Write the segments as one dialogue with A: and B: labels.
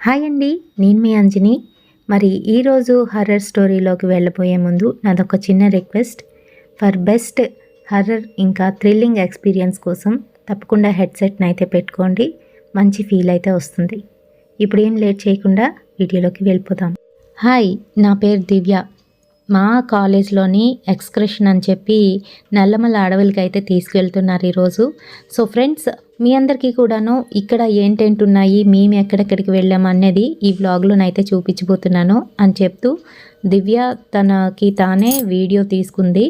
A: Hi అండి, నేను మీ అంజని. మరి ఈరోజు హర్రర్ స్టోరీలోకి వెళ్ళబోయే ముందు నాదొక చిన్న రిక్వెస్ట్. ఫర్ బెస్ట్ హర్రర్ ఇంకా థ్రిల్లింగ్ ఎక్స్పీరియన్స్ కోసం తప్పకుండా హెడ్సెట్ని అయితే పెట్టుకోండి. మంచి ఫీల్ అయితే వస్తుంది. ఇప్పుడు ఏం లేట్ చేయకుండా వీడియోలోకి వెళ్ళిపోదాం. హాయ్, నా పేరు దివ్య. మా కాలేజ్లోని ఎక్స్కర్షన్ అని చెప్పి నల్లమల అడవులకి అయితే తీసుకెళ్తున్నారు ఈరోజు. సో ఫ్రెండ్స్, మీ అందరికీ కూడాను ఇక్కడ ఏంటేంటి ఉన్నాయి, మేము ఎక్కడెక్కడికి వెళ్ళాము అనేది ఈ వ్లాగ్లోనైతే చూపించబోతున్నాను అని చెప్తూ దివ్య తనకి తానే వీడియో తీసుకుంది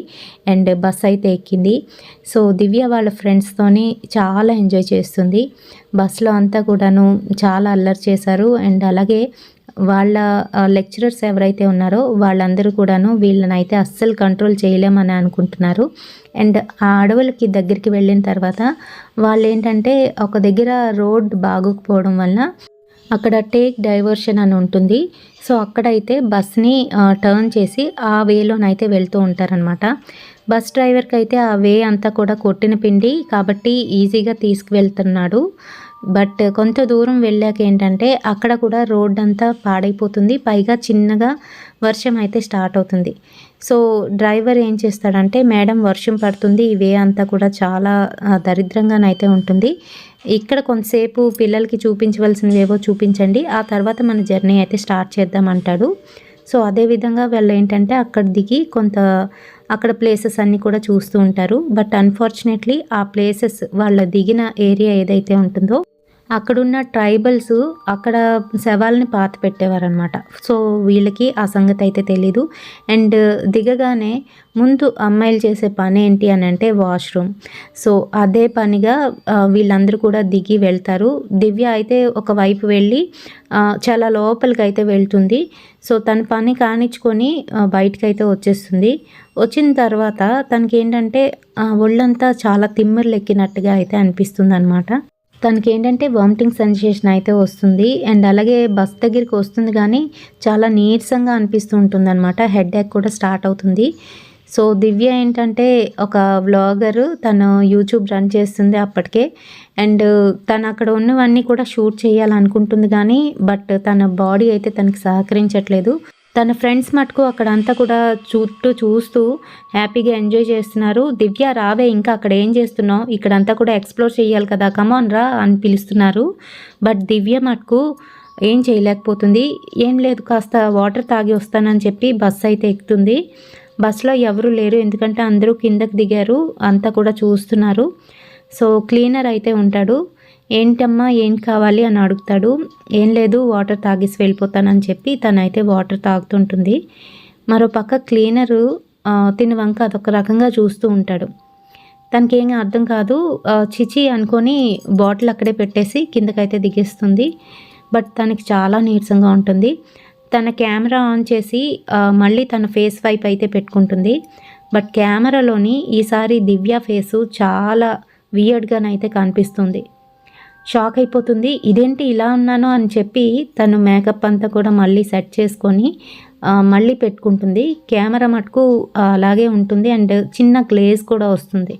A: అండ్ బస్ అయితే ఎక్కింది. సో దివ్య వాళ్ళ ఫ్రెండ్స్తోని చాలా ఎంజాయ్ చేస్తుంది. బస్సులో అంతా కూడాను చాలా అల్లరి చేశారు. అండ్ అలాగే వాళ్ళ లెక్చరర్స్ ఎవరైతే ఉన్నారో వాళ్ళందరూ కూడాను వీళ్ళనైతే అస్సలు కంట్రోల్ చేయలేమని అనుకుంటున్నారు. అండ్ ఆ అడవులకి దగ్గరికి వెళ్ళిన తర్వాత వాళ్ళు ఏంటంటే ఒక దగ్గర రోడ్ బాగోకపోవడం వలన అక్కడ టేక్ డైవర్షన్ అని ఉంటుంది. సో అక్కడైతే బస్ని టర్న్ చేసి ఆ వేలోనైతే వెళ్తూ ఉంటారనమాట. బస్ డ్రైవర్కి అయితే ఆ వే అంతా కూడా కొట్టిన పిండి కాబట్టి ఈజీగా తీసుకువెళ్తున్నాడు. బట్ కొంత దూరం వెళ్ళాక ఏంటంటే అక్కడ కూడా రోడ్ అంతా పాడైపోతుంది. పైగా చిన్నగా వర్షం అయితే స్టార్ట్ అవుతుంది. సో డ్రైవర్ ఏం చేస్తాడంటే, మేడం వర్షం పడుతుంది, ఈ వే అంతా కూడా చాలా దరిద్రంగానైతే ఉంటుంది, ఇక్కడ కొంతసేపు పిల్లలకి చూపించవలసినవేవో చూపించండి, ఆ తర్వాత మన జర్నీ అయితే స్టార్ట్ చేద్దామంటాడు. సో అదేవిధంగా వాళ్ళు ఏంటంటే అక్కడ దిగి అక్కడ ప్లేసెస్ అన్నీ కూడా చూస్తూ ఉంటారు. బట్ అన్ఫార్చునేట్లీ ఆ ప్లేసెస్ వాళ్ళ దిగిన ఏరియా ఏదైతే ఉంటుందో అక్కడున్న ట్రైబల్స్ అక్కడ శవాలని పాత పెట్టేవారనమాట. సో వీళ్ళకి ఆ సంగతి అయితే తెలీదు. అండ్ దిగగానే ముందు అమ్మాయిలు చేసే పని ఏంటి అని అంటే వాష్రూమ్. సో అదే పనిగా వీళ్ళందరూ కూడా దిగి వెళ్తారు. దివ్య అయితే ఒకవైపు వెళ్ళి చాలా లోపలికి అయితే వెళ్తుంది. సో తన పని కానిచ్చుకొని బయటకైతే వచ్చేస్తుంది. వచ్చిన తర్వాత తనకి ఏంటంటే ఒళ్ళంతా చాలా తిమ్మిర్లు ఎక్కినట్టుగా అయితే అనిపిస్తుంది అనమాట. తనకి ఏంటంటే వామిటింగ్ సెన్సేషన్ అయితే వస్తుంది. అండ్ అలాగే బస్ దగ్గరికి వస్తుంది కానీ చాలా నీరసంగా అనిపిస్తూ ఉంటుంది అనమాట. హెడేక్ కూడా స్టార్ట్ అవుతుంది. సో దివ్య ఏంటంటే ఒక వ్లాగర్, తను యూట్యూబ్ రన్ చేస్తుంది అప్పటికే. అండ్ తను అక్కడ ఉన్నవన్నీ కూడా షూట్ చేయాలనుకుంటుంది కానీ బట్ తన బాడీ అయితే తనకి సహకరించట్లేదు. తన ఫ్రెండ్స్ మటుకు అక్కడంతా కూడా చుట్టూ చూస్తూ హ్యాపీగా ఎంజాయ్ చేస్తున్నారు. దివ్య రావే, ఇంకా అక్కడ ఏం చేస్తున్నావు, ఇక్కడంతా కూడా ఎక్స్ప్లోర్ చేయాలి కదా, కమాన్ రా అని పిలుస్తున్నారు. బట్ దివ్య మటుకు ఏం చేయలేకపోతుంది. ఏం లేదు, కాస్త వాటర్ తాగి వస్తానని చెప్పి బస్ అయితే ఎక్కుతుంది. బస్సులో ఎవరు లేరు, ఎందుకంటే అందరూ కిందకి దిగారు, అంతా కూడా చూస్తున్నారు. సో క్లీనర్ అయితే ఉంటాడు. ఏంటమ్మా ఏం కావాలి అని అడుగుతాడు. ఏం లేదు, వాటర్ తాగేసి వెళ్ళిపోతానని చెప్పి తనైతే వాటర్ తాగుతుంటుంది. మరో పక్క క్లీనరు తిని వంక అదొక రకంగా చూస్తూ ఉంటాడు. తనకేం అర్థం కాదు. చిచి అనుకొని బాటిల్ అక్కడే పెట్టేసి కిందకైతే దిగేస్తుంది. బట్ తనకి చాలా నీరసంగా ఉంటుంది. తన కెమెరా ఆన్ చేసి మళ్ళీ తన ఫేస్ వైపు అయితే పెట్టుకుంటుంది. బట్ కెమెరాలోని ఈసారి దివ్య ఫేసు చాలా వియర్డ్గానైతే కనిపిస్తుంది. షాక్ అయిపోతుంది. ఇదేంటి ఇలా ఉన్నాను అని చెప్పి తను మేకప్ అంతా కూడా మళ్ళీ సెట్ చేసుకొని మళ్ళీ పెట్టుకుంటుంది. కెమెరా మటుకు అలాగే ఉంటుంది అండ్ చిన్న గ్లేజ్ కూడా వస్తుంది.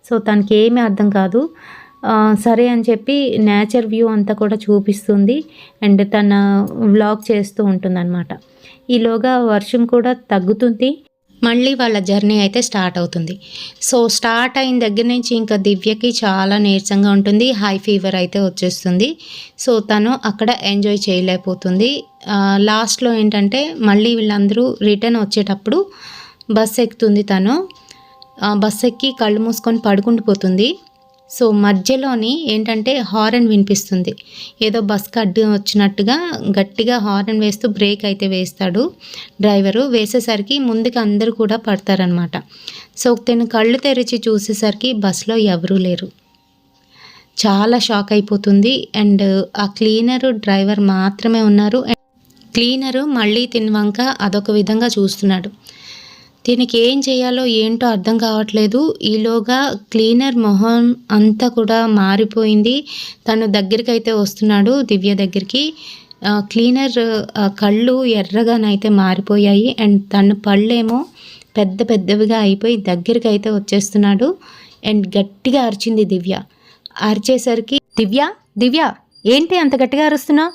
A: సో తనకి ఏమీ అర్థం కాదు. సరే అని చెప్పి నేచర్ వ్యూ అంతా కూడా చూపిస్తుంది అండ్ తన వ్లాగ్ చేస్తూ ఉంటుందన్నమాట. ఈలోగా వర్షం కూడా తగ్గుతుంది. మళ్ళీ వాళ్ళ జర్నీ అయితే స్టార్ట్ అవుతుంది. సో స్టార్ట్ అయిన దగ్గర నుంచి ఇంకా దివ్యకి చాలా నీరసంగా ఉంటుంది. హై ఫీవర్ అయితే వచ్చేస్తుంది. సో తను అక్కడ ఎంజాయ్ చేయలేకపోతుంది. లాస్ట్లో ఏంటంటే మళ్ళీ వీళ్ళందరూ రిటర్న్ వచ్చేటప్పుడు బస్ ఎక్కుతుంది. తను బస్ ఎక్కి కళ్ళు మూసుకొని పడుకుండిపోతుంది. సో మధ్యలోని ఏంటంటే హారన్ వినిపిస్తుంది. ఏదో బస్కి అడ్డు వచ్చినట్టుగా గట్టిగా హారన్ వేస్తూ బ్రేక్ అయితే వేస్తాడు డ్రైవరు. వేసేసరికి ముందుకు అందరూ కూడా పడతారనమాట. సో తను కళ్ళు తెరిచి చూసేసరికి బస్లో ఎవరూ లేరు. చాలా షాక్ అయిపోతుంది. అండ్ ఆ క్లీనరు డ్రైవర్ మాత్రమే ఉన్నారు. క్లీనరు మళ్ళీ తిని వంక అదొక విధంగా చూస్తున్నాడు. దీనికి ఏం చేయాలో ఏంటో అర్థం కావట్లేదు. ఈలోగా క్లీనర్ మొహం అంతా కూడా మారిపోయింది. తను దగ్గరికి అయితే వస్తున్నాడు దివ్య దగ్గరికి. క్లీనర్ కళ్ళు ఎర్రగానైతే మారిపోయాయి అండ్ తన పళ్ళేమో పెద్ద పెద్దవిగా అయిపోయి దగ్గరికి అయితే వచ్చేస్తున్నాడు. అండ్ గట్టిగా అరిచింది దివ్య. అరిచేసరికి దివ్య దివ్య ఏంటి అంత గట్టిగా అరుస్తున్నావు,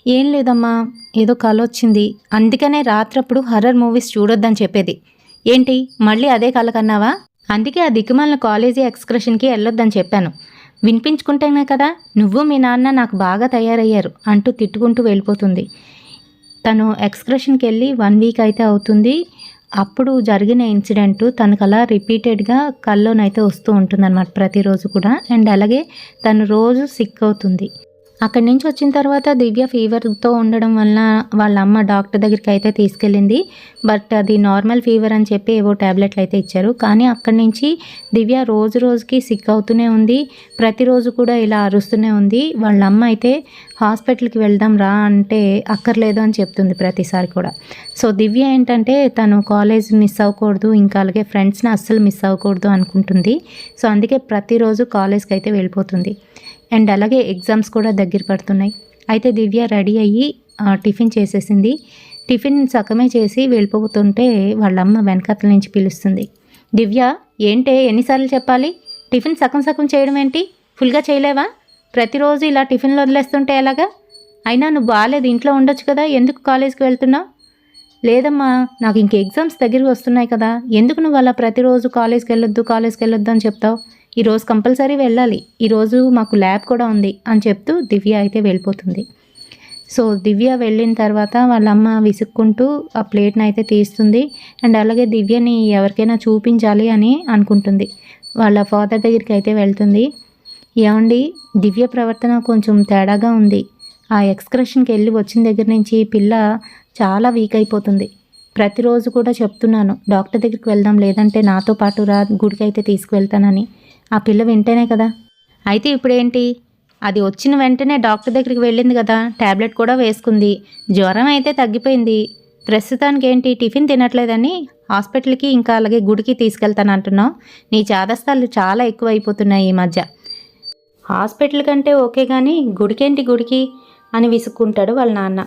A: ఏం లేదమ్మా, ఏదో కల వచ్చింది, అందుకనే రాత్రప్పుడు హర్రర్ మూవీస్ చూడొద్దని చెప్పేది. ఏంటి మళ్ళీ అదే కల కన్నావా? అందుకే ఆ దిక్కుమాలిన కాలేజీ ఎక్స్కర్షన్కి వెళ్ళొద్దని చెప్పాను. వినిపించుకుంటేనే కదా నువ్వు మీ నాన్న నాకు బాగా తయారయ్యారు అంటూ తిట్టుకుంటూ వెళ్ళిపోతుంది. తను ఎక్స్కర్షన్కి వెళ్ళి 1 వీక్ అయితే అవుతుంది. అప్పుడు జరిగిన ఇన్సిడెంట్ తనకు అలా రిపీటెడ్గా కల్లోనైతే వస్తూ ఉంటుందన్నమాట ప్రతిరోజు కూడా. అండ్ అలాగే తను రోజు సిక్ అవుతుంది. అక్కడి నుంచి వచ్చిన తర్వాత దివ్య ఫీవర్తో ఉండడం వలన వాళ్ళ అమ్మ డాక్టర్ దగ్గరికి అయితే తీసుకెళ్ళింది. బట్ అది నార్మల్ ఫీవర్ అని చెప్పి ఏవో ట్యాబ్లెట్లు అయితే ఇచ్చారు. కానీ అక్కడి నుంచి దివ్య రోజు రోజుకి సిక్ అవుతూనే ఉంది. ప్రతిరోజు కూడా ఇలా అరుస్తూనే ఉంది. వాళ్ళ అమ్మ అయితే హాస్పిటల్కి వెళ్దాం రా అంటే అక్కర్లేదు అని చెప్తుంది ప్రతిసారి కూడా. సో దివ్య ఏంటంటే తను కాలేజ్ మిస్ అవ్వకూడదు, ఇంకా అలాగే ఫ్రెండ్స్ని అస్సలు మిస్ అవ్వకూడదు అనుకుంటుంది. సో అందుకే ప్రతిరోజు కాలేజ్కి అయితే వెళ్ళిపోతుంది. అండ్ అలాగే ఎగ్జామ్స్ కూడా దగ్గర పడుతున్నాయి. అయితే దివ్య రెడీ అయ్యి టిఫిన్ చేసేసింది. టిఫిన్ సగమే చేసి వెళ్ళిపోతుంటే వాళ్ళమ్మ వెనకాతల నుంచి పిలుస్తుంది. దివ్య ఏంటే ఎన్నిసార్లు చెప్పాలి, టిఫిన్ సగం సగం చేయడం ఏంటి, ఫుల్గా చేయలేవా? ప్రతిరోజు ఇలా టిఫిన్లు వదిలేస్తుంటే ఎలాగా? అయినా నువ్వు బాగాలేదు, ఇంట్లో ఉండొచ్చు కదా, ఎందుకు కాలేజ్కి వెళ్తున్నావు? లేదమ్మా, నాకు ఇంక ఎగ్జామ్స్ దగ్గరికి వస్తున్నాయి కదా, ఎందుకు నువ్వు అలా ప్రతిరోజు కాలేజ్కి వెళ్ళొద్దు అని చెప్తావు? ఈరోజు కంపల్సరీ వెళ్ళాలి, ఈరోజు మాకు ల్యాబ్ కూడా ఉంది అని చెప్తూ దివ్య అయితే వెళ్ళిపోతుంది. సో దివ్య వెళ్ళిన తర్వాత వాళ్ళ అమ్మ విసుక్కుంటూ ఆ ప్లేట్ని అయితే తీస్తుంది. అండ్ అలాగే దివ్యని ఎవరికైనా చూపించాలి అని అనుకుంటుంది. వాళ్ళ ఫాదర్ దగ్గరికి అయితే వెళ్తుంది. ఏమండి, దివ్య ప్రవర్తన కొంచెం తేడాగా ఉంది. ఆ ఎక్స్కర్షన్కి వెళ్ళి వచ్చిన దగ్గర నుంచి పిల్ల చాలా వీక్ అయిపోతుంది. ప్రతిరోజు కూడా చెప్తున్నాను డాక్టర్ దగ్గరికి వెళ్దాం, లేదంటే నాతో పాటు రా, గుడికి అయితే తీసుకువెళ్తానని. ఆ పిల్ల వింటేనే కదా. అయితే ఇప్పుడేంటి, అది వచ్చిన వెంటనే డాక్టర్ దగ్గరికి వెళ్ళింది కదా, ట్యాబ్లెట్ కూడా వేసుకుంది, జ్వరం అయితే తగ్గిపోయింది. ప్రస్తుతానికి ఏంటి టిఫిన్ తినట్లేదని హాస్పిటల్కి ఇంకా అలాగే గుడికి తీసుకెళ్తాను అంటున్నావు? నీ చాదస్తాలు చాలా ఎక్కువ అయిపోతున్నాయి ఈ మధ్య. హాస్పిటల్ కంటే ఓకే కానీ గుడికి అని విసుక్కుంటాడు వాళ్ళ నాన్న.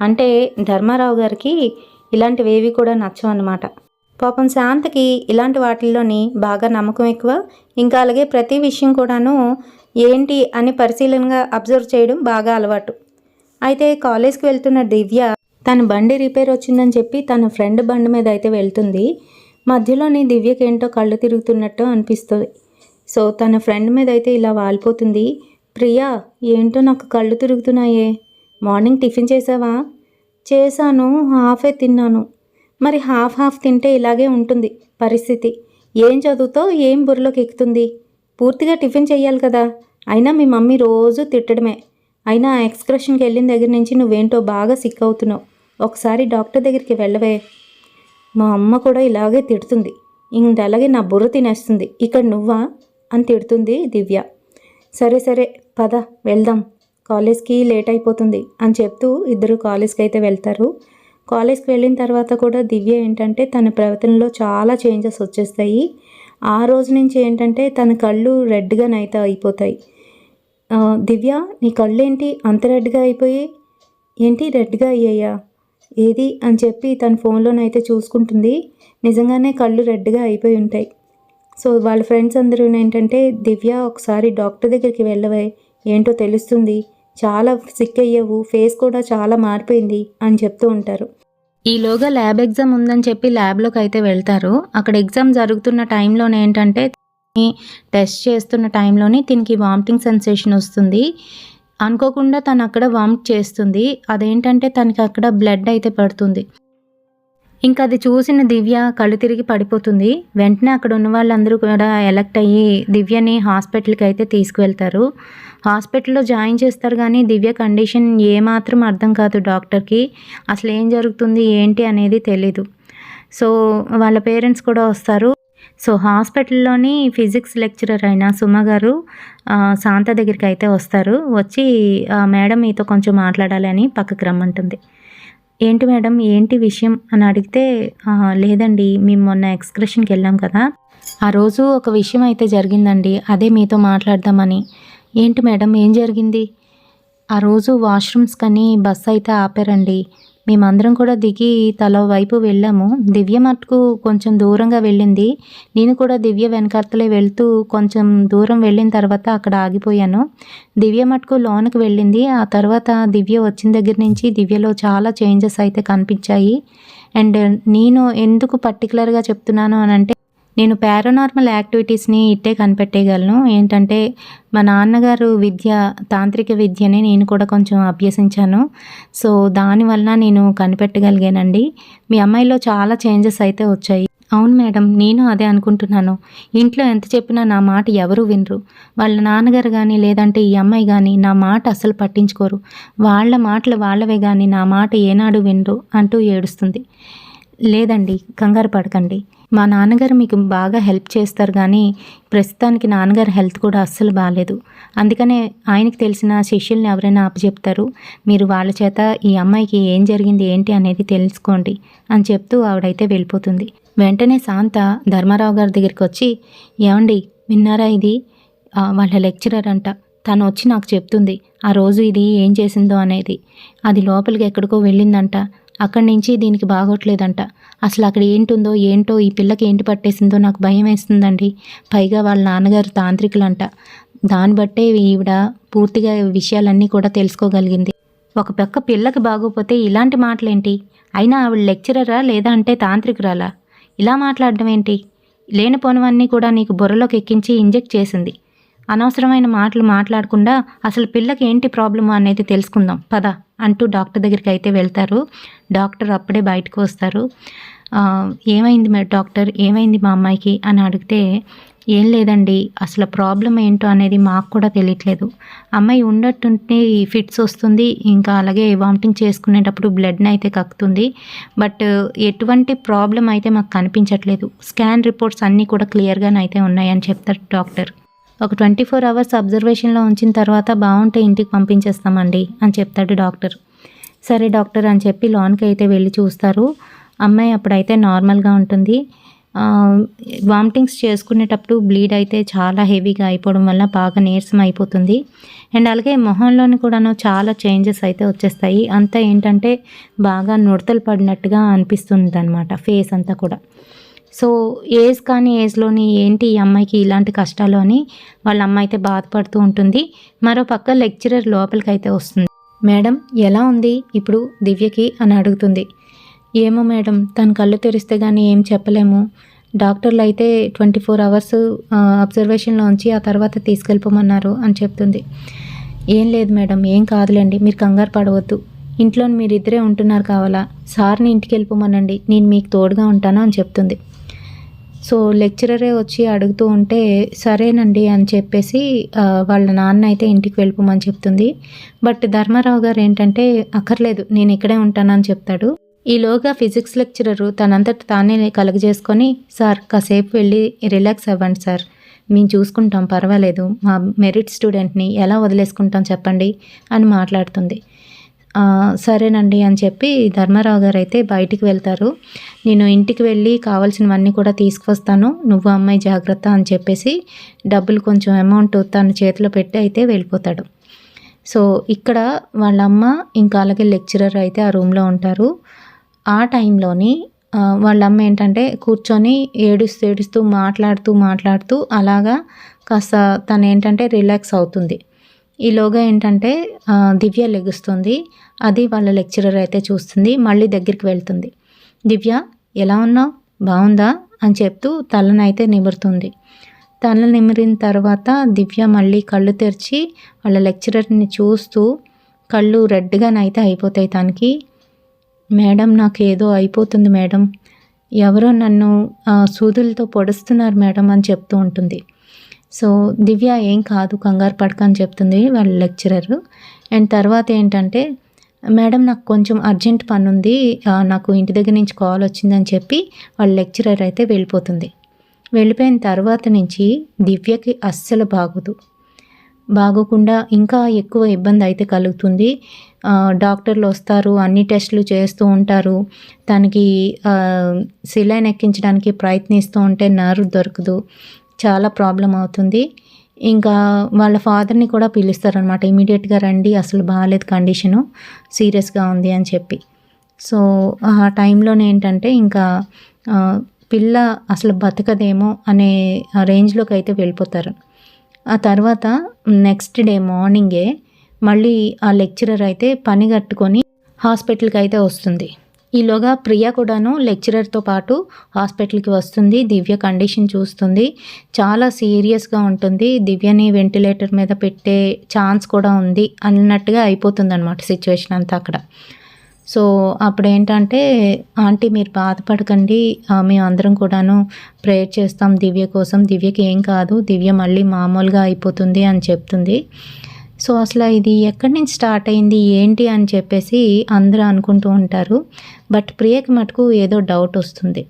A: అంటే ధర్మారావు గారికి ఇలాంటివేవి కూడా నచ్చవన్నమాట. పాపం శాంతకి ఇలాంటి వాటిల్లోని బాగా నమ్మకం ఎక్కువ. ఇంకా అలాగే ప్రతి విషయం కూడాను ఏంటి అని పరిశీలనగా అబ్జర్వ్ చేయడం బాగా అలవాటు. అయితే కాలేజ్కి వెళ్తున్న దివ్య తన బండి రిపేర్ వచ్చిందని చెప్పి తన ఫ్రెండ్ బండి మీద అయితే వెళ్తుంది. మధ్యలోని దివ్యకి ఏంటో కళ్ళు తిరుగుతున్నట్టు అనిపిస్తుంది. సో తన ఫ్రెండ్ మీద అయితే ఇలా వాలిపోతుంది. ప్రియా, ఏంటో నాకు కళ్ళు తిరుగుతున్నాయే, మార్నింగ్ టిఫిన్ చేసావా? చేశాను, హాఫే తిన్నాను. మరి హాఫ్ తింటే ఇలాగే ఉంటుంది పరిస్థితి. ఏం చదువుతో ఏం బుర్రలోకి ఎక్కుతుంది? పూర్తిగా టిఫిన్ చెయ్యాలి కదా. అయినా మీ మమ్మీ రోజు తిట్టడమే. అయినా ఎక్స్కర్షన్కి వెళ్ళిన దగ్గర నుంచి నువ్వేంటో బాగా సిక్ అవుతున్నావు. ఒకసారి డాక్టర్ దగ్గరికి వెళ్ళవే. మా అమ్మ కూడా ఇలాగే తిడుతుంది, ఇంకలాగే నా బుర్ర తినేస్తుంది, ఇక్కడ నువ్వా అని తిడుతుంది దివ్య. సరే పద వెళ్దాం, కాలేజ్కి లేట్ అయిపోతుంది అని చెప్తూ ఇద్దరు కాలేజ్కి అయితే వెళ్తారు. కాలేజ్కి వెళ్ళిన తర్వాత కూడా దివ్య ఏంటంటే తన ప్రవర్తనలో చాలా చేంజెస్ వచ్చేస్తాయి. ఆ రోజు నుంచి ఏంటంటే తన కళ్ళు రెడ్గా నైతే అయిపోతాయి. దివ్య, నీ కళ్ళు ఏంటి అంత రెడ్గా అయిపోయి? ఏంటి రెడ్గా అయ్యాయా? ఏది అని చెప్పి తన ఫోన్లోనైతే చూసుకుంటుంది. నిజంగానే కళ్ళు రెడ్గా అయిపోయి ఉంటాయి. సో వాళ్ళ ఫ్రెండ్స్ అందరూ ఏంటంటే దివ్య ఒకసారి డాక్టర్ దగ్గరికి వెళ్ళవే, ఏంటో తెలుస్తుంది, చాలా సిక్ అయ్యావు, ఫేస్ కూడా చాలా మారిపోయింది అని చెప్తూ ఉంటారు. ఈలోగా ల్యాబ్ ఎగ్జామ్ ఉందని చెప్పి ల్యాబ్లోకి అయితే వెళ్తారు. అక్కడ ఎగ్జామ్ జరుగుతున్న టైంలోనే ఏంటంటే టెస్ట్ చేస్తున్న టైంలోని దీనికి వామిటింగ్ సెన్సేషన్ వస్తుంది. అనుకోకుండా తను అక్కడ వామిట్ చేస్తుంది. అదేంటంటే తనకి అక్కడ బ్లడ్ అయితే పడుతుంది. ఇంకా అది చూసిన దివ్య కళ్ళు తిరిగి పడిపోతుంది. వెంటనే అక్కడ ఉన్న వాళ్ళందరూ కూడా ఎలక్ట్ అయ్యి దివ్యని హాస్పిటల్కి అయితే తీసుకువెళ్తారు. హాస్పిటల్లో జాయిన్ చేస్తారు కానీ దివ్య కండిషన్ ఏమాత్రం అర్థం కాదు డాక్టర్కి. అసలు ఏం జరుగుతుంది ఏంటి అనేది తెలీదు. సో వాళ్ళ పేరెంట్స్ కూడా వస్తారు. సో హాస్పిటల్లోని ఫిజిక్స్ లెక్చరర్ అయిన సుమ గారు శాంత దగ్గరికి అయితే వస్తారు. వచ్చి మేడం మీతో కొంచెం మాట్లాడాలి అని పక్కకు రమ్మంటుంది. ఏంటి మేడం, ఏంటి విషయం అని అడిగితే, లేదండి మేము మొన్న ఎక్స్కర్షన్కి వెళ్ళాం కదా, ఆ రోజు ఒక విషయం అయితే జరిగిందండి, అదే మీతో మాట్లాడదామని. ఏంటి మేడం, ఏం జరిగింది? ఆ రోజు వాష్రూమ్స్ కానీ బస్సు అయితే ఆపారండి. మేమందరం కూడా దిగి తల వైపు వెళ్ళాము. దివ్య మటుకు కొంచెం దూరంగా వెళ్ళింది. నేను కూడా దివ్య వెనకాతలే వెళ్తూ కొంచెం దూరం వెళ్ళిన తర్వాత అక్కడ ఆగిపోయాను. దివ్య మటుకు లోనకి వెళ్ళింది. ఆ తర్వాత దివ్య వచ్చిన దగ్గర నుంచి దివ్యలో చాలా చేంజెస్ అయితే కనిపించాయి. అండ్ నేను ఎందుకు పర్టికులర్గా చెప్తున్నాను అనంటే, నేను పారానార్మల్ యాక్టివిటీస్‌ని ఇట్టే కనిపెట్టేయగలను. ఏంటంటే, మా నాన్నగారు తాంత్రిక విద్యని నేను కూడా కొంచెం అభ్యసించాను. సో, దానివలన నేను కనిపెట్టగలిగానండి. మీ అమ్మాయిలో చాలా చేంజెస్ అయితే వచ్చాయి. అవును మేడం. నేను అదే అనుకుంటున్నాను. ఇంట్లో ఎంత చెప్పినా నా మాట ఎవరు వినరు. వాళ్ళ నాన్నగారు గానీ, లేదంటే ఈ అమ్మాయి గానీ నా మాట అస్సలు పట్టించుకోరు. వాళ్ళ మాటలు వాళ్ళవే గానీ నా మాట ఏనాడు వినరు అంటూ ఏడుస్తుంది. లేదండి, కంగారు పడకండి. మా నాన్నగారు మీకు బాగా హెల్ప్ చేస్తారు కానీ ప్రస్తుతానికి నాన్నగారి హెల్త్ కూడా అస్సలు బాలేదు. అందుకనే ఆయనకి తెలిసిన శిష్యుల్ని ఎవరైనా అప్పచెప్తారు. మీరు వాళ్ళ చేత ఈ అమ్మాయికి ఏం జరిగింది ఏంటి అనేది తెలుసుకోండి అని చెప్తూ ఆవిడైతే వెళ్ళిపోతుంది. వెంటనే శాంత ధర్మారావు గారి దగ్గరికి వచ్చి, ఏమండి విన్నారా, ఇది వాళ్ళ లెక్చరర్ అంట. తను వచ్చి నాకు చెప్తుంది ఆ రోజు ఇది ఏం చేసిందో అనేది. అది లోపలికి ఎక్కడికో వెళ్ళిందంట. అక్కడి నుంచి దీనికి బాగోట్లేదంట. అసలు అక్కడ ఏంటుందో ఏంటో, ఈ పిల్లకి ఏంటి పట్టేసిందో నాకు భయం వేస్తుందండి. పైగా వాళ్ళ నాన్నగారు తాంత్రికులంట. దాన్ని బట్టే ఈవిడ పూర్తిగా విషయాలన్నీ కూడా తెలుసుకోగలిగింది. ఒక పక్క పిల్లకి బాగోపోతే ఇలాంటి మాటలేంటి? అయినా ఆవిడ లెక్చరరా లేదా అంటే తాంత్రికురాలా? ఇలా మాట్లాడడం ఏంటి? లేనిపోనివన్నీ కూడా నీకు బుర్రలోకి ఎక్కించి ఇంజెక్ట్ చేసింది. అనవసరమైన మాటలు మాట్లాడకుండా అసలు పిల్లకి ఏంటి ప్రాబ్లమ్ అనేది తెలుసుకుందాం పద అంటూ డాక్టర్ దగ్గరికి అయితే వెళ్తారు. డాక్టర్ అప్పుడే బయటకు వస్తారు. ఏమైంది డాక్టర్, ఏమైంది మా అమ్మాయికి అని అడిగితే, ఏం లేదండి, అసలు ప్రాబ్లం ఏంటో అనేది మాకు కూడా తెలియట్లేదు. అమ్మాయి ఉన్నట్టుంటే ఫిట్స్ వస్తుంది, ఇంకా అలాగే వామిటింగ్ చేసుకునేటప్పుడు బ్లడ్ని అయితే కక్కుతుంది. బట్ ఎటువంటి ప్రాబ్లం అయితే మాకు కనిపించట్లేదు. స్కాన్ రిపోర్ట్స్ అన్నీ కూడా క్లియర్గానైతే ఉన్నాయని చెప్తారు డాక్టర్. ఒక 24 అవర్స్ అబ్జర్వేషన్లో ఉంచిన తర్వాత బాగుంటే ఇంటికి పంపించేస్తామండి అని చెప్తాడు డాక్టర్. సరే డాక్టర్ అని చెప్పి లోన్కి అయితే వెళ్ళి చూస్తారు. అమ్మాయి అప్పుడైతే నార్మల్గా ఉంటుంది. వామిటింగ్స్ చేసుకునేటప్పుడు బ్లీడ్ అయితే చాలా హెవీగా అయిపోవడం వల్ల బాగా నీరసం అయిపోతుంది. అండ్ అలాగే మొహంలోని కూడాను చాలా చేంజెస్ అయితే వచ్చేస్తాయి. అంతా ఏంటంటే బాగా నుడతలు పడినట్టుగా అనిపిస్తుంది అనమాట ఫేస్ అంతా కూడా. సో ఏజ్లోని ఏంటి ఈ అమ్మాయికి ఇలాంటి కష్టాలు అని వాళ్ళ అమ్మ అయితే బాధపడుతూ ఉంటుంది. మరో పక్క లెక్చరర్ లోపలికి అయితే వస్తుంది. మేడం ఎలా ఉంది ఇప్పుడు దివ్యకి అని అడుగుతుంది. ఏమో మేడం, తను కళ్ళు తెరిస్తే కానీ ఏం చెప్పలేము. డాక్టర్లు అయితే 24 అవర్స్ అబ్జర్వేషన్లో ఉంచి ఆ తర్వాత తీసుకెళ్ళిపోమన్నారు అని చెప్తుంది. ఏం లేదు మేడం, ఏం కాదులేండి, మీరు కంగారు పడవద్దు. ఇంట్లో మీరిద్దరే ఉంటున్నారు కావాలా, సార్ని ఇంటికి వెళ్ళిపోమనండి, నేను మీకు తోడుగా ఉంటాను అని చెప్తుంది. సో లెక్చరరే వచ్చి అడుగుతూ ఉంటే సరేనండి అని చెప్పేసి వాళ్ళ నాన్న అయితే ఇంటికి వెళ్ళిపోమని చెప్తుంది. బట్ ధర్మారావు గారు ఏంటంటే అక్కర్లేదు, నేను ఇక్కడే ఉంటానని చెప్తాడు. ఈలోగా ఫిజిక్స్ లెక్చరరు తనంతట తానే కలుగజేసుకొని, సార్ కాసేపు వెళ్ళి రిలాక్స్ అవ్వండి సార్, మేము చూసుకుంటాం పర్వాలేదు, మా మెరిట్ స్టూడెంట్ని ఎలా వదిలేసుకుంటాం చెప్పండి అని మాట్లాడుతుంది. సరేనండి అని చెప్పి ధర్మారావు గారు అయితే బయటికి వెళ్తారు. నేను ఇంటికి వెళ్ళి కావాల్సినవన్నీ కూడా తీసుకొస్తాను, నువ్వు అమ్మాయి జాగ్రత్త అని చెప్పేసి డబ్బులు కొంచెం అమౌంట్ తన చేతిలో పెట్టి అయితే వెళ్ళిపోతాడు. సో ఇక్కడ వాళ్ళ అమ్మ ఇంకా అలాగే లెక్చరర్ అయితే ఆ రూమ్లో ఉంటారు. ఆ టైంలోని వాళ్ళ అమ్మ ఏంటంటే కూర్చొని ఏడుస్తూ మాట్లాడుతూ అలాగా కాస్త తను ఏంటంటే రిలాక్స్ అవుతుంది. ఈలోగా ఏంటంటే దివ్య లెగుస్తుంది. అది వాళ్ళ లెక్చరర్ అయితే చూస్తుంది. మళ్ళీ దగ్గరికి వెళ్తుంది. దివ్య ఎలా ఉన్నావు, బాగుందా అని చెప్తూ తలనైతే నిమురుతుంది. తల నిమిరిన తర్వాత దివ్య మళ్ళీ కళ్ళు తెరిచి వాళ్ళ లెక్చరర్ని చూస్తూ కళ్ళు రెడ్గానైతే అయిపోతాయి తనకి. మేడం నాకు ఏదో అయిపోతుంది మేడం, ఎవరో నన్ను సూదులతో పొడుస్తున్నారు మేడం అని చెప్తూ ఉంటుంది. సో దివ్య ఏం కాదు, కంగారు పడకని చెప్తుంది వాళ్ళ లెక్చరర్. అండ్ తర్వాత ఏంటంటే, మేడం నాకు కొంచెం అర్జెంట్ పని ఉంది, నాకు ఇంటి దగ్గర నుంచి కాల్ వచ్చిందని చెప్పి వాళ్ళ లెక్చరర్ అయితే వెళ్ళిపోతుంది. వెళ్ళిపోయిన తర్వాత నుంచి దివ్యకి అస్సలు బాగోకుండా ఇంకా ఎక్కువ ఇబ్బంది అయితే కలుగుతుంది. డాక్టర్లు వస్తారు, అన్ని టెస్టులు చేస్తూ ఉంటారు. తనకి సిలైన్ ఎక్కించడానికి ప్రయత్నిస్తూ ఉంటే నర్వ్ దొరకదు, చాలా ప్రాబ్లం అవుతుంది. ఇంకా వాళ్ళ ఫాదర్ని కూడా పిలుస్తారనమాట, ఇమీడియట్గా రండి, అసలు బాగాలేదు, కండిషను సీరియస్గా ఉంది అని చెప్పి. సో ఆ టైంలోనే ఏంటంటే ఇంకా పిల్ల అసలు బతకదేమో అనే రేంజ్లోకి అయితే వెళ్ళిపోతారు. ఆ తర్వాత నెక్స్ట్ డే మార్నింగే మళ్ళీ ఆ లెక్చరర్ అయితే పని కట్టుకొని హాస్పిటల్కి అయితే వస్తుంది. ఈలోగా ప్రియ కూడాను లెక్చరర్తో పాటు హాస్పిటల్కి వస్తుంది. దివ్య కండిషన్ చూస్తుంది. చాలా సీరియస్గా ఉంటుంది. దివ్యని వెంటిలేటర్ మీద పెట్టే ఛాన్స్ కూడా ఉంది అన్నట్టుగా అయిపోతుంది అనమాట సిచ్యువేషన్ అంతా అక్కడ. సో అప్పుడేంటంటే, ఆంటీ మీరు బాధపడకండి, మేము అందరం కూడాను ప్రేయర్ చేస్తాం దివ్య కోసం, దివ్యకి ఏం కాదు, దివ్య మళ్ళీ మామూలుగా అయిపోతుంది అని చెప్తుంది. సో అసలు ఇది ఎక్కడి నుంచి స్టార్ట్ అయింది ఏంటి అని చెప్పేసి అందరూ అనుకుంటూ ఉంటారు. బట్ ప్రియకి మటుకు ఏదో డౌట్ వస్తుంది.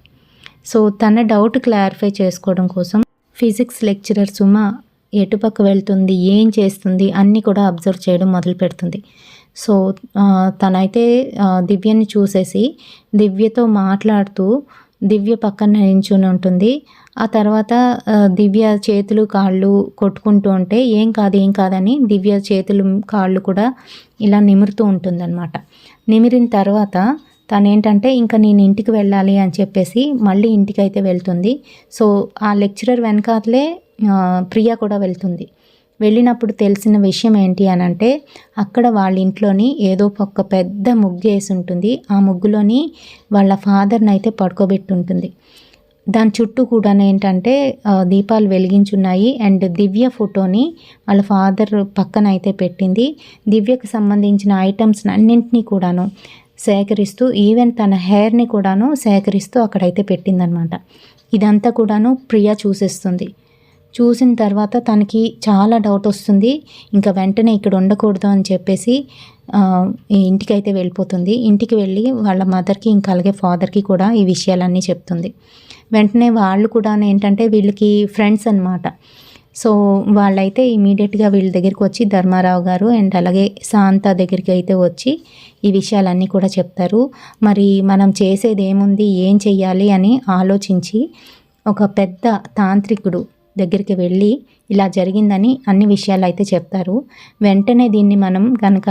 A: సో తన డౌట్ క్లారిఫై చేసుకోవడం కోసం ఫిజిక్స్ లెక్చరర్ సుమ ఎటుపక్క వెళ్తుంది, ఏం చేస్తుంది అన్నీ కూడా అబ్జర్వ్ చేయడం మొదలు పెడుతుంది. సో తనైతే దివ్యని చూసేసి దివ్యతో మాట్లాడుతూ దివ్య పక్కన నించుని ఉంటుంది. ఆ తర్వాత దివ్య చేతులు కాళ్ళు కొట్టుకుంటూ ఉంటే ఏం కాదని దివ్య చేతులు కాళ్ళు కూడా ఇలా నిమురుతూ ఉంటుందన్నమాట. నిమిరిన తర్వాత తనేంటంటే ఇంకా నేను ఇంటికి వెళ్ళాలి అని చెప్పేసి మళ్ళీ ఇంటికైతే వెళ్తుంది. సో ఆ లెక్చరర్ వెనకాతలే ప్రియ కూడా వెళ్తుంది. వెళ్ళినప్పుడు తెలిసిన విషయం ఏంటి అని అంటే, అక్కడ వాళ్ళ ఇంట్లోని ఏదో ఒక పెద్ద ముగ్గు వేసి ఉంటుంది. ఆ ముగ్గులోని వాళ్ళ ఫాదర్ని అయితే పడుకోబెట్టి ఉంటుంది. దాని చుట్టూ కూడా ఏంటంటే దీపాలు వెలిగించున్నాయి. అండ్ దివ్య ఫోటోని వాళ్ళ ఫాదర్ పక్కన అయితే పెట్టింది. దివ్యకు సంబంధించిన ఐటమ్స్ అన్నింటినీ కూడాను సేకరిస్తూ, ఈవెన్ తన హెయిర్ని కూడాను సేకరిస్తూ అక్కడైతే పెట్టిందనమాట. ఇదంతా కూడాను ప్రియ చూసేస్తుంది. చూసిన తర్వాత తనకి చాలా డౌట్ వస్తుంది. ఇంకా వెంటనే ఇక్కడ ఉండకూడదు అని చెప్పేసి ఇంటికైతే వెళ్ళిపోతుంది. ఇంటికి వెళ్ళి వాళ్ళ మదర్కి ఇంకా అలాగే ఫాదర్కి కూడా ఈ విషయాలన్నీ చెప్తుంది. వెంటనే వాళ్ళు కూడా ఏంటంటే వీళ్ళకి ఫ్రెండ్స్ అనమాట. సో వాళ్ళైతే ఇమీడియట్గా వీళ్ళ దగ్గరికి వచ్చి ధర్మారావు గారు అండ్ అలాగే శాంత దగ్గరికి అయితే వచ్చి ఈ విషయాలన్నీ కూడా చెప్తారు. మరి మనం చేసేది ఏముంది, ఏం చెయ్యాలి అని ఆలోచించి ఒక పెద్ద తాంత్రికుడు దగ్గరికి వెళ్ళి ఇలా జరిగిందని అన్ని విషయాలు అయితే చెప్తారు. వెంటనే దీన్ని మనం కనుక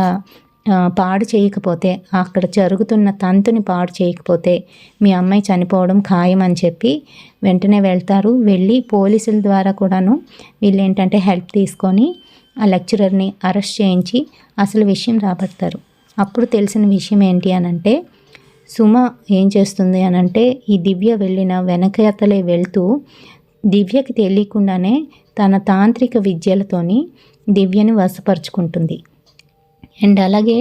A: పాడు చేయకపోతే, అక్కడ జరుగుతున్న తంతుని పాడు చేయకపోతే మీ అమ్మాయి చనిపోవడం ఖాయం అని చెప్పి వెంటనే వెళ్తారు. వెళ్ళి పోలీసుల ద్వారా కూడాను వీళ్ళు ఏంటంటే హెల్ప్ తీసుకొని ఆ లెక్చరర్ని అరెస్ట్ చేయించి అసలు విషయం రాబడతారు. అప్పుడు తెలిసిన విషయం ఏంటి అనంటే, సుమ ఏం చేస్తుంది అనంటే ఈ దివ్య వెళ్ళిన వెనకతలే వెళ్తూ దివ్యకి తెలియకుండానే తన తాంత్రిక విద్యలతోని దివ్యని వశపరుచుకుంటుంది. అండ్ అలాగే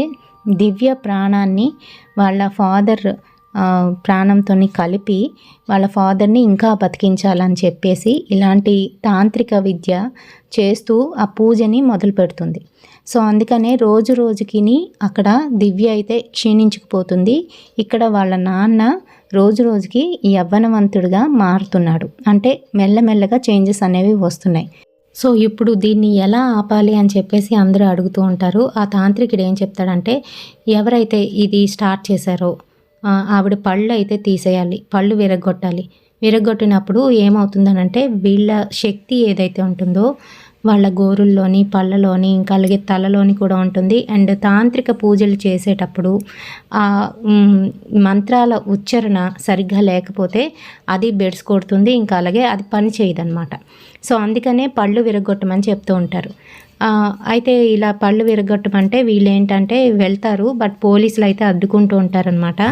A: దివ్య ప్రాణాన్ని వాళ్ళ ఫాదర్ ప్రాణంతో కలిపి వాళ్ళ ఫాదర్ని ఇంకా బతికించాలని చెప్పేసి ఇలాంటి తాంత్రిక విద్య చేస్తూ ఆ పూజని మొదలు పెడుతుంది. సో అందుకనే రోజు రోజుకి అక్కడ దివ్య అయితే క్షీణించుకుపోతుంది. ఇక్కడ వాళ్ళ నాన్న రోజు రోజుకి యవ్వనవంతుడిగా మారుతున్నాడు. అంటే మెల్లమెల్లగా చేంజెస్ అనేవి వస్తున్నాయి. సో ఇప్పుడు దీన్ని ఎలా ఆపాలి అని చెప్పేసి అందరూ అడుగుతూ ఉంటారు. ఆ తాంత్రికుడు ఏం చెప్తాడంటే, ఎవరైతే ఇది స్టార్ట్ చేశారో ఆవిడ పళ్ళు అయితే తీసేయాలి, పళ్ళు విరగొట్టాలి. విరగొట్టినప్పుడు ఏమవుతుందనంటే వీళ్ళ శక్తి ఏదైతే ఉంటుందో వాళ్ళ గోరుల్లోని, పళ్ళలోని, ఇంకా అలాగే తలలోని కూడా ఉంటుంది. అండ్ తాంత్రిక పూజలు చేసేటప్పుడు ఆ మంత్రాల ఉచ్చారణ సరిగ్గా లేకపోతే అది బెడ్స్ కొడుతుంది, ఇంకా అలాగే అది పని చేయదన్నమాట. సో అందుకనే పళ్ళు విరగొట్టమని చెప్తూ ఉంటారు. అయితే ఇలా పళ్ళు విరగొట్టమంటే వీళ్ళు ఏంటంటే వెళ్తారు, బట్ పోలీసులు అయితే అడ్డుకుంటూ ఉంటారనమాట.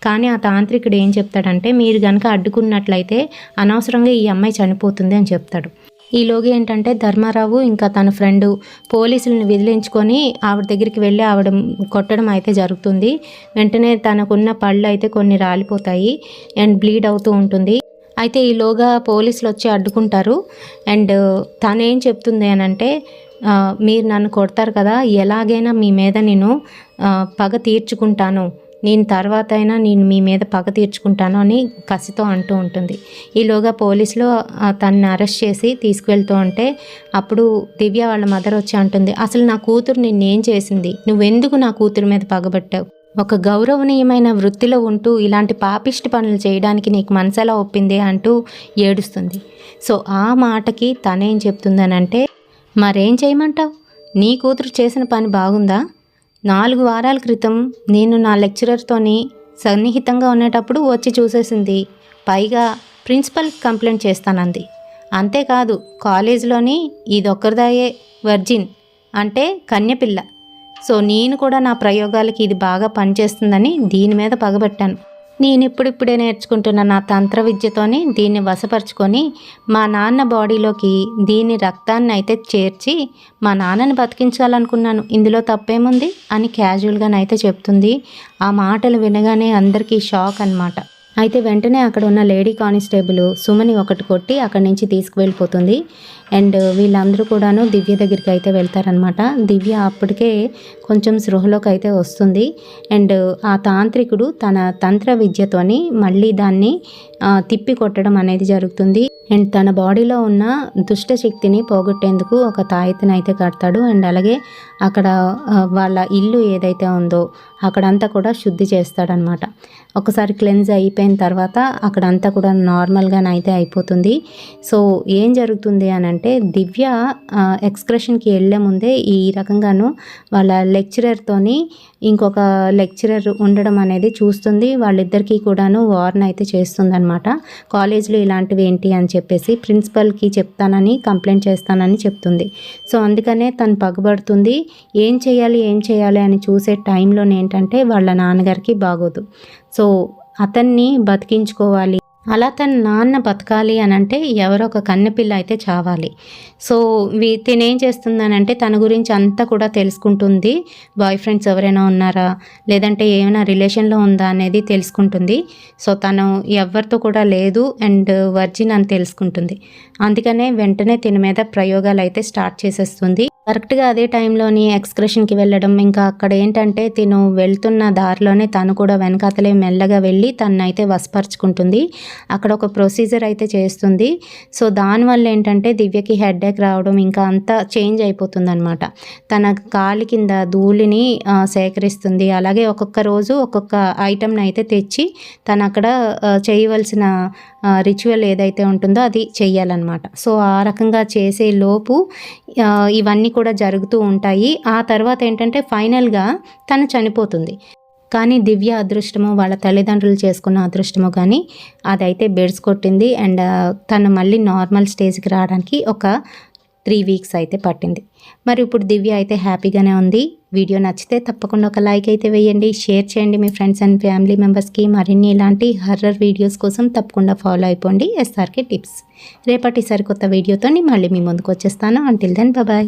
A: కానీ ఆ తాంత్రికుడు ఏం చెప్తాడంటే, మీరు కనుక అడ్డుకున్నట్లయితే అనవసరంగా ఈ అమ్మాయి చనిపోతుంది అని చెప్తాడు. ఈలోగా ఏంటంటే ధర్మారావు ఇంకా తన ఫ్రెండు పోలీసులను విదిలించుకొని ఆవిడ దగ్గరికి వెళ్ళి ఆవిడ కొట్టడం అయితే జరుగుతుంది. వెంటనే తనకున్న పళ్ళు అయితే కొన్ని రాలిపోతాయి అండ్ బ్లీడ్ అవుతూ ఉంటుంది. అయితే ఈలోగా పోలీసులు వచ్చి అడ్డుకుంటారు. అండ్ తనేం చెప్తుంది అని అంటే, మీరు నన్ను కొడతారు కదా, ఎలాగైనా మీ మీద నేను పగ తీర్చుకుంటాను, నేను తర్వాత అయినా నేను మీ మీద పగ తీర్చుకుంటాను అని కసితో అంటూ ఉంటుంది. ఈలోగా పోలీసులు తనని అరెస్ట్ చేసి తీసుకువెళ్తూ ఉంటే అప్పుడు దివ్య వాళ్ళ మదర్ వచ్చి అంటుంది, అసలు నా కూతురు నిన్నేం చేసింది, నువ్వెందుకు నా కూతురు మీద పగబట్టావు, ఒక గౌరవనీయమైన వృత్తిలో ఉంటూ ఇలాంటి పాపిష్టి పనులు చేయడానికి నీకు మనసెలా ఒప్పింది అంటూ ఏడుస్తుంది. సో ఆ మాటకి తనేం చెప్తుందనంటే, మరేం చేయమంటావు, నీ కూతురు చేసిన పని బాగుందా, 4 వారాల క్రితం నేను నా లెక్చరర్తోని సన్నిహితంగా ఉండేటప్పుడు వచ్చి చూసేసింది. పైగా ప్రిన్సిపల్కి కంప్లైంట్ చేస్తానంది. అంతేకాదు కాలేజీలోని ఇదొక్కరిదాయే వర్జిన్ అంటే కన్యపిల్ల. సో నేను కూడా నా ప్రయోగాలకి ఇది బాగా పనిచేస్తుందని దీని మీద పగబట్టాను. నేను ఇప్పుడిప్పుడే నేర్చుకుంటున్న నా తంత్ర విద్యతోని దీన్ని వశపరుచుకొని మా నాన్న బాడీలోకి దీని రక్తాన్ని అయితే చేర్చి మా నాన్నని బతికించాలనుకున్నాను. ఇందులో తప్పేముంది అని క్యాజువల్గానైతే చెప్తుంది. ఆ మాటలు వినగానే అందరికీ షాక్ అన్నమాట. అయితే వెంటనే అక్కడ ఉన్న లేడీ కానిస్టేబుల్ సుమని ఒకటి కొట్టి అక్కడి నుంచి తీసుకువెళ్ళిపోతుంది. అండ్ వీళ్ళందరూ కూడాను దివ్య దగ్గరికి అయితే వెళ్తారనమాట. దివ్య అప్పటికే కొంచెం స్పృహలోకి అయితే వస్తుంది. అండ్ ఆ తాంత్రికుడు తన తంత్ర విద్యతోని మళ్ళీ దాన్ని తిప్పి కొట్టడం అనేది జరుగుతుంది. అండ్ తన బాడీలో ఉన్న దుష్ట శక్తిని పోగొట్టేందుకు ఒక తాయెత్తుని అయితే కడతాడు. అండ్ అలాగే అక్కడ వాళ్ళ ఇల్లు ఏదైతే ఉందో అక్కడంతా కూడా శుద్ధి చేస్తాడనమాట. ఒకసారి క్లెన్స్ అయిపోయిన తర్వాత అక్కడంతా కూడా నార్మల్గానైతే అయిపోతుంది. సో ఏం జరుగుతుంది అని అంటే దివ్య ఎక్స్కర్షన్కి వెళ్ళే ముందే ఈ రకంగాను వాళ్ళ లెక్చరర్తోని ఇంకొక లెక్చరర్ ఉండడం అనేది చూస్తుంది. వాళ్ళిద్దరికీ కూడాను వార్న్ అయితే చేస్తుంది అనమాట. కాలేజ్లో ఇలాంటివి ఏంటి అని చెప్పేసి ప్రిన్సిపల్కి చెప్తానని కంప్లైంట్ చేస్తానని చెప్తుంది. సో అందుకనే తను పగబడుతుంది. ఏం చేయాలి అని చూసే టైంలో ఏంటంటే వాళ్ళ నాన్నగారికి బాగోదు. సో అతన్ని బతికించుకోవాలి. అలా తన నాన్న బతకాలి అని అంటే ఎవరో ఒక కన్నెపిల్ల అయితే చావాలి. సో తినేం చేస్తుందనంటే తన గురించి అంతా కూడా తెలుసుకుంటుంది. బాయ్ ఫ్రెండ్స్ ఎవరైనా ఉన్నారా లేదంటే ఏమైనా రిలేషన్లో ఉందా అనేది తెలుసుకుంటుంది. సో తను ఎవరితో కూడా లేదు అండ్ వర్జిన్ అని తెలుసుకుంటుంది. అందుకనే వెంటనే తిన మీద ప్రయోగాలు అయితే స్టార్ట్ చేసేస్తుంది. కరెక్ట్గా అదే టైంలోని ఎక్స్కర్షన్కి వెళ్ళడం, ఇంకా అక్కడ ఏంటంటే తిను వెళ్తున్న దారిలోనే తను కూడా వెనకాతలే మెల్లగా వెళ్ళి తనైతే వశపరుచుకుంటుంది. అక్కడ ఒక ప్రొసీజర్ అయితే చేస్తుంది. సో దానివల్ల ఏంటంటే దివ్యకి హెడేక్ రావడం ఇంకా అంతా చేంజ్ అయిపోతుంది అనమాట. తన కాలి కింద ధూళిని సేకరిస్తుంది. అలాగే ఒక్కొక్క రోజు ఒక్కొక్క ఐటమ్ని అయితే తెచ్చి తను అక్కడ చేయవలసిన రిచువల్ ఏదైతే ఉంటుందో అది చెయ్యాలన్నమాట. సో ఆ రకంగా చేసే లోపు ఇవన్నీ కూడా జరుగుతూ ఉంటాయి. ఆ తర్వాత ఏంటంటే ఫైనల్గా తను చనిపోతుంది. కానీ దివ్య అదృష్టమో వాళ్ళ తల్లిదండ్రులు చేసుకున్న అదృష్టమో కానీ అదైతే బెడ్స్ కొట్టింది. అండ్ తను మళ్ళీ నార్మల్ స్టేజ్కి రావడానికి ఒక 3 వీక్స్ అయితే పట్టింది. మరి ఇప్పుడు దివ్య అయితే హ్యాపీగానే ఉంది. వీడియో నచ్చితే తప్పకుండా ఒక లైక్ అయితే వేయండి, షేర్ చేయండి మీ ఫ్రెండ్స్ అండ్ ఫ్యామిలీ మెంబర్స్కి. మరిన్ని ఇలాంటి హర్రర్ వీడియోస్ కోసం తప్పకుండా ఫాలో అయిపోండి SRK టిప్స్. రేపటి సరికొత్త వీడియోతో మళ్ళీ మీ ముందుకు వచ్చేస్తాను. Until then bye.